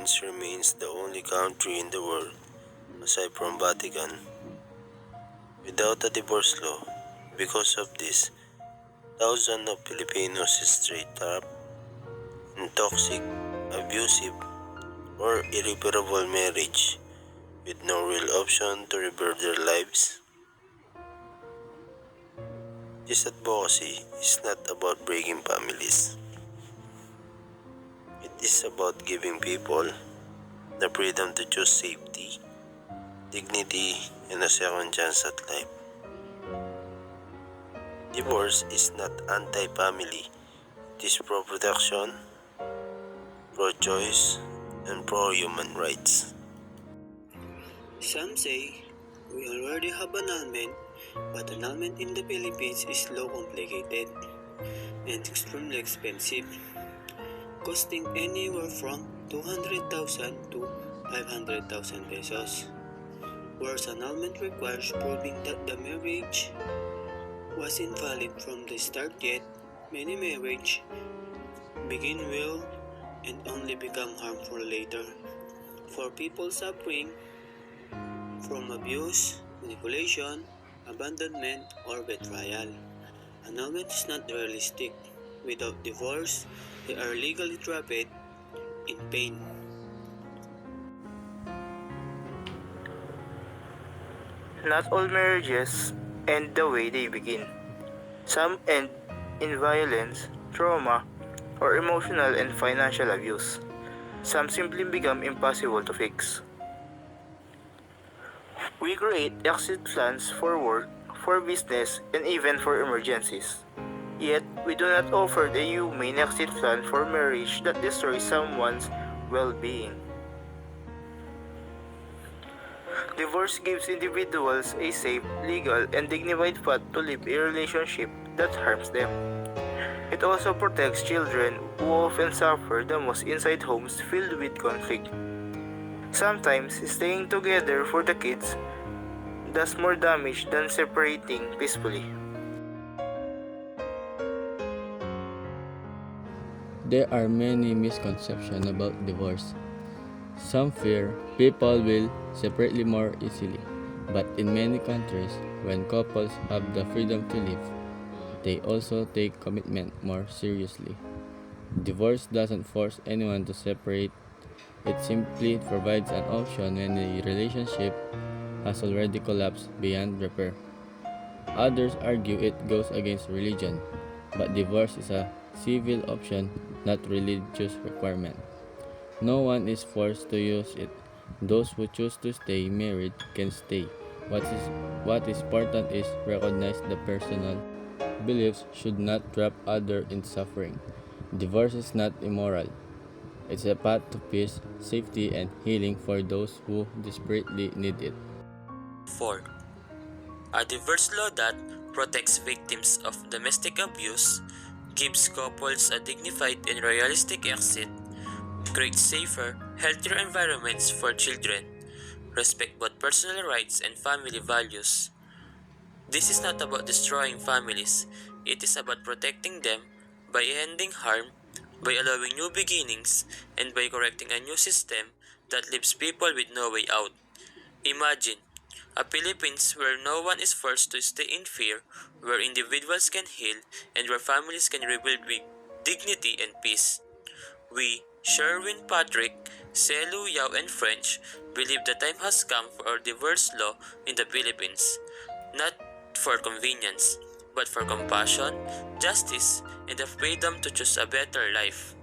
Philippines remains the only country in the world, aside from Vatican, without a divorce law. Because of this, thousands of Filipinos stay trapped in toxic, abusive, or irreparable marriage with no real option to rebuild their lives. This advocacy is not about breaking families. It is about giving people the freedom to choose safety, dignity, and a second chance at life. Divorce is not anti-family. It is pro-protection, pro-choice, and pro-human rights. Some say we already have annulment, but annulment in the Philippines is low complicated and extremely expensive, costing anywhere from 200,000 to 500,000 pesos. Whereas annulment requires proving that the marriage was invalid from the start, yet many marriages begin well and only become harmful later. For people suffering from abuse, manipulation, abandonment, or betrayal, annulment is not realistic. Without divorce, they are legally trapped in pain. Not all marriages end the way they begin. Some end in violence, trauma, or emotional and financial abuse. Some simply become impossible to fix. We create exit plans for work, for business, and even for emergencies. Yet, we do not offer the humane exit plan for marriage that destroys someone's well-being. Divorce gives individuals a safe, legal, and dignified path to live a relationship that harms them. It also protects children who often suffer the most inside homes filled with conflict. Sometimes, staying together for the kids does more damage than separating peacefully. There are many misconceptions about divorce. Some fear people will separate more easily, but in many countries, when couples have the freedom to live, they also take commitment more seriously. Divorce doesn't force anyone to separate, it simply provides an option when the relationship has already collapsed beyond repair. Others argue it goes against religion, but divorce is a civil option, not religious requirement. No one is forced to use it. Those who choose to stay married can stay. What is important is recognize the personal beliefs should not trap others in suffering. Divorce is not immoral. It's a path to peace, safety, and healing for those who desperately need it. 4. A divorce law that protects victims of domestic abuse, gives couples a dignified and realistic exit, creates safer, healthier environments for children, respect both personal rights and family values. This is not about destroying families, it is about protecting them by ending harm, by allowing new beginnings, and by correcting a new system that leaves people with no way out. Imagine a Philippines where no one is forced to stay in fear, where individuals can heal, and where families can rebuild with dignity and peace. We, Sherwin Patrick, Selu Yao, and French, believe the time has come for a divorce law in the Philippines, not for convenience, but for compassion, justice, and the freedom to choose a better life.